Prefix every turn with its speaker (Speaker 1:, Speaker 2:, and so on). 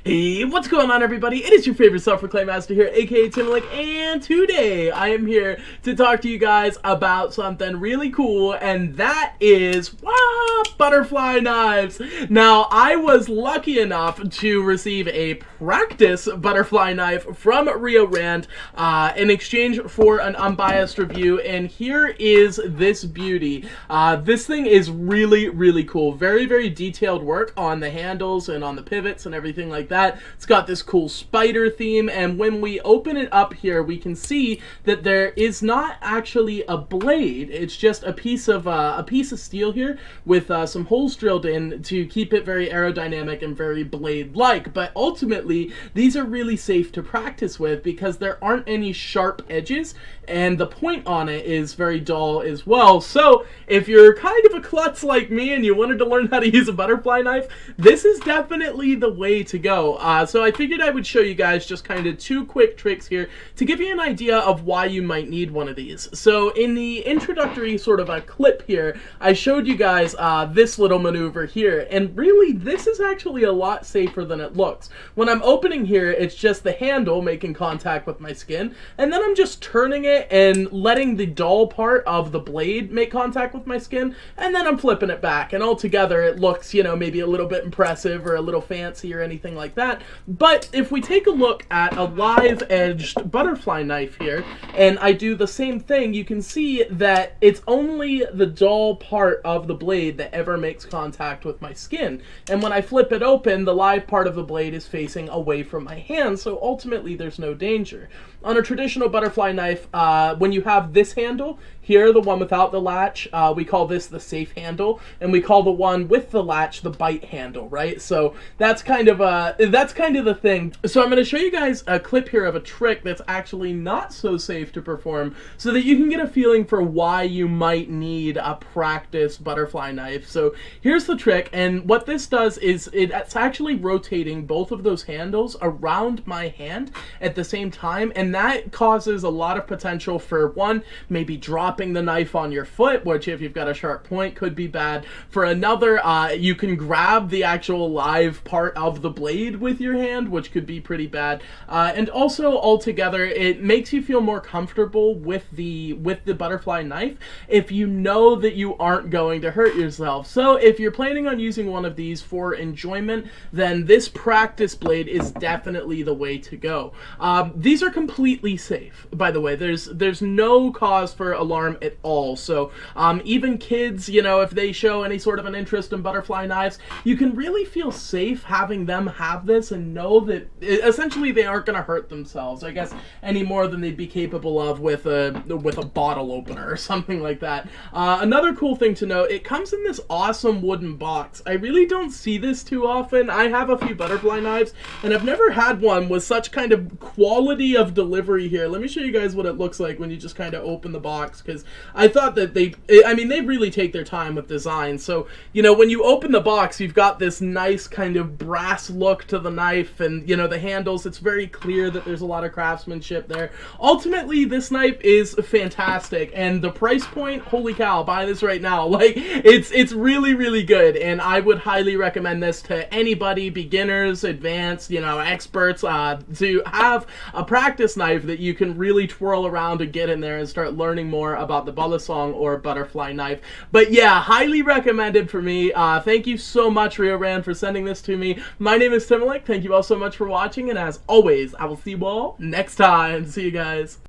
Speaker 1: Hey, what's going on, everybody? It is your favorite self-proclaimed master here, aka Timalik, and today I am here to talk to you guys about something really cool, and that is butterfly knives. Now, I was lucky enough to receive a practice butterfly knife from Rio Rand in exchange for an unbiased review, and here is this beauty. This thing is really cool. Very detailed work on the handles and on the pivots and everything like that. It's got this cool spider theme, and when we open it up here, we can see that there is not actually a blade. It's just a piece of steel here with some holes drilled in to keep it very aerodynamic and very blade-like. But ultimately, these are really safe to practice with because there aren't any sharp edges, and the point on it is very dull as well. So if you're kind of a klutz like me and you wanted to learn how to use a butterfly knife, this is definitely the way to go. So I figured I would show you guys just kind of two quick tricks here to give you an idea of why you might need one of these. So in the introductory sort of a clip here, I showed you guys this little maneuver here, and really this is actually a lot safer than it looks. When I'm opening here, it's just the handle making contact with my skin, and then I'm just turning it and letting the dull part of the blade make contact with my skin, and then I'm flipping it back, and altogether it looks, you know, maybe a little bit impressive or a little fancy or anything like that. But if we take a look at a live edged butterfly knife here, and I do the same thing, you can see that it's only the dull part of the blade that ever makes contact with my skin. And when I flip it open, the live part of the blade is facing away from my hand, so ultimately there's no danger. On a traditional butterfly knife, when you have this handle, here, the one without the latch, we call this the safe handle, and we call the one with the latch the bite handle, right? So that's kind of the thing. So I'm going to show you guys a clip here of a trick that's actually not so safe to perform, so that you can get a feeling for why you might need a practice butterfly knife. So here's the trick, and what this does is it's actually rotating both of those handles around my hand at the same time, and that causes a lot of potential for, one, maybe dropping the knife on your foot, which if you've got a sharp point could be bad. For another, you can grab the actual live part of the blade with your hand, which could be pretty bad. And also, altogether, it makes you feel more comfortable with the butterfly knife if you know that you aren't going to hurt yourself. So if you're planning on using one of these for enjoyment, then this practice blade is definitely the way to go. These are completely safe, by the way. There's no cause for alarm at all. So even kids, you know, if they show any sort of an interest in butterfly knives, you can really feel safe having them have this and know that essentially they aren't going to hurt themselves, I guess, any more than they'd be capable of with a bottle opener or something like that. Another cool thing to note, it comes in this awesome wooden box. I really don't see this too often. I have a few butterfly knives, and I've never had one with such kind of quality of delivery here. Let me show you guys what it looks like when you just kind of open the box, because I thought that they really take their time with design. So, you know, when you open the box, you've got this nice kind of brass look to the knife, and, you know, the handles, it's very clear that there's a lot of craftsmanship there. Ultimately, this knife is fantastic, and the price point, holy cow, buy this right now. Like, it's really good, and I would highly recommend this to anybody, beginners, advanced, you know, experts, to have a practice knife that you can really twirl around and get in there and start learning more about the Bullesong or butterfly knife. But yeah, highly recommended for me. Thank you so much, Rio Rand, for sending this to me. My name is Timalik. Thank you all so much for watching, and as always, I will see you all next time. See you guys.